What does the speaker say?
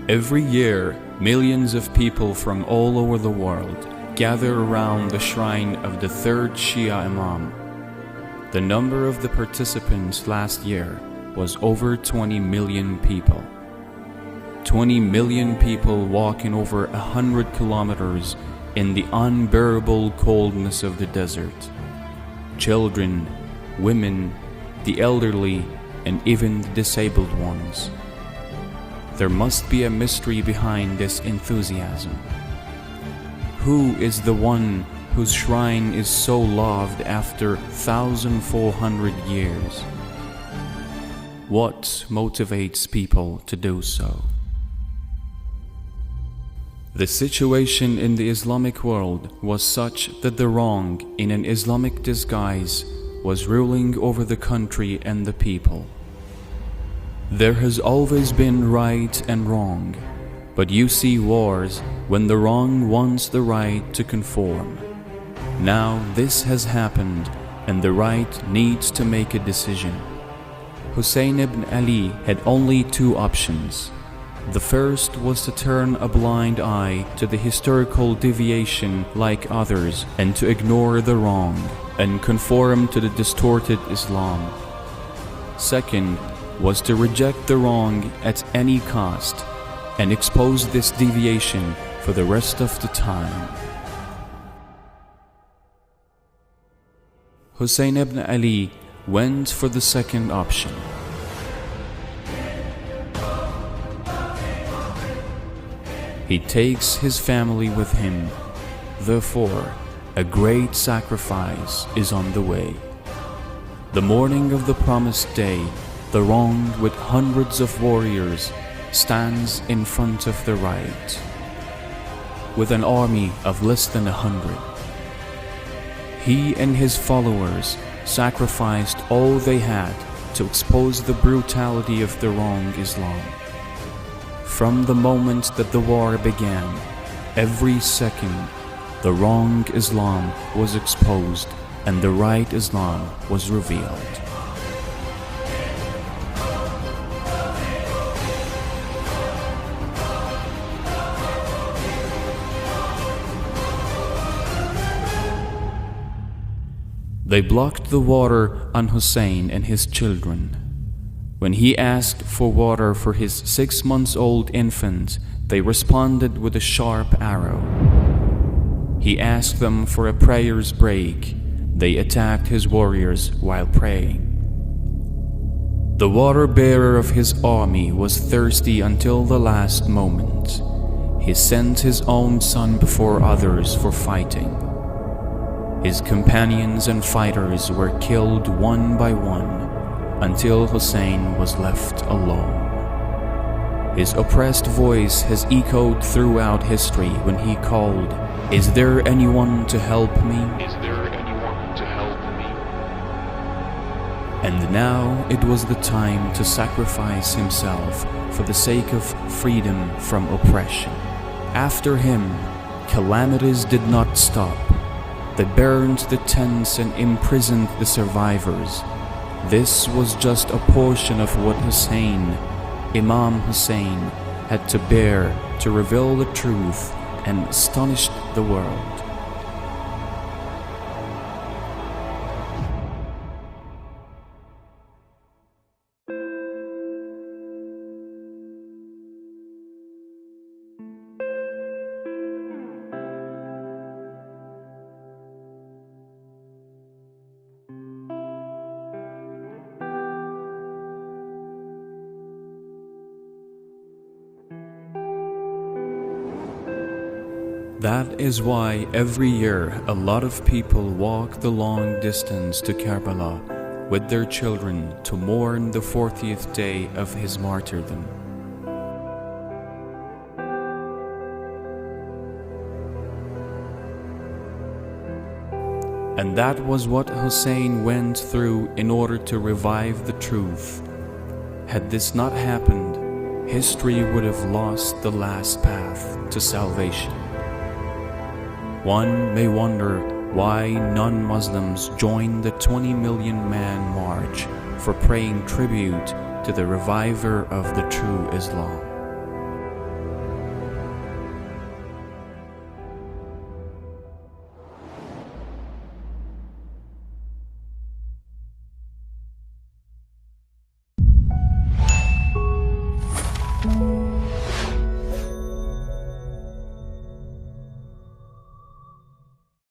Every year, millions of people from all over the world gather around the shrine of the third Shia Imam. The number of the participants last year was over 20 million people. 20 million people walking over 100 kilometers in the unbearable coldness of the desert. Children, women, the elderly, and even the disabled ones. There must be a mystery behind this enthusiasm. Who is the one whose shrine is so loved after 1,400 years? What motivates people to do so? The situation in the Islamic world was such that the wrong, in an Islamic disguise, was ruling over the country and the people. There has always been right and wrong, but you see wars when the wrong wants the right to conform. Now this has happened and the right needs to make a decision. Hussein ibn Ali had only two options. The first was to turn a blind eye to the historical deviation like others and to ignore the wrong and conform to the distorted Islam. Second was to reject the wrong at any cost and expose this deviation for the rest of the time. Hussein ibn Ali went for the second option. He takes his family with him. Therefore, a great sacrifice is on the way. The morning of the promised day, the wrong with hundreds of warriors stands in front of the right, with an army of less than 100. He and his followers sacrificed all they had to expose the brutality of the wrong Islam. From the moment that the war began, every second, the wrong Islam was exposed and the right Islam was revealed. They blocked the water on Hussein and his children. When he asked for water for his 6-month-old infant, they responded with a sharp arrow. He asked them for a prayer's break. They attacked his warriors while praying. The water bearer of his army was thirsty until the last moment. He sent his own son before others for fighting. His companions and fighters were killed one by one until Hussein was left alone. His oppressed voice has echoed throughout history when he called, "Is there anyone to help me? Is there anyone to help me?" And now it was the time to sacrifice himself for the sake of freedom from oppression. After him, calamities did not stop. They burned the tents and imprisoned the survivors. This was just a portion of what Imam Hussein, had to bear to reveal the truth and astonished the world. That is why every year a lot of people walk the long distance to Karbala with their children to mourn the 40th day of his martyrdom. And that was what Hussein went through in order to revive the truth. Had this not happened, history would have lost the last path to salvation. One may wonder why non-Muslims joined the 20 million man march for paying tribute to the reviver of the true Islam.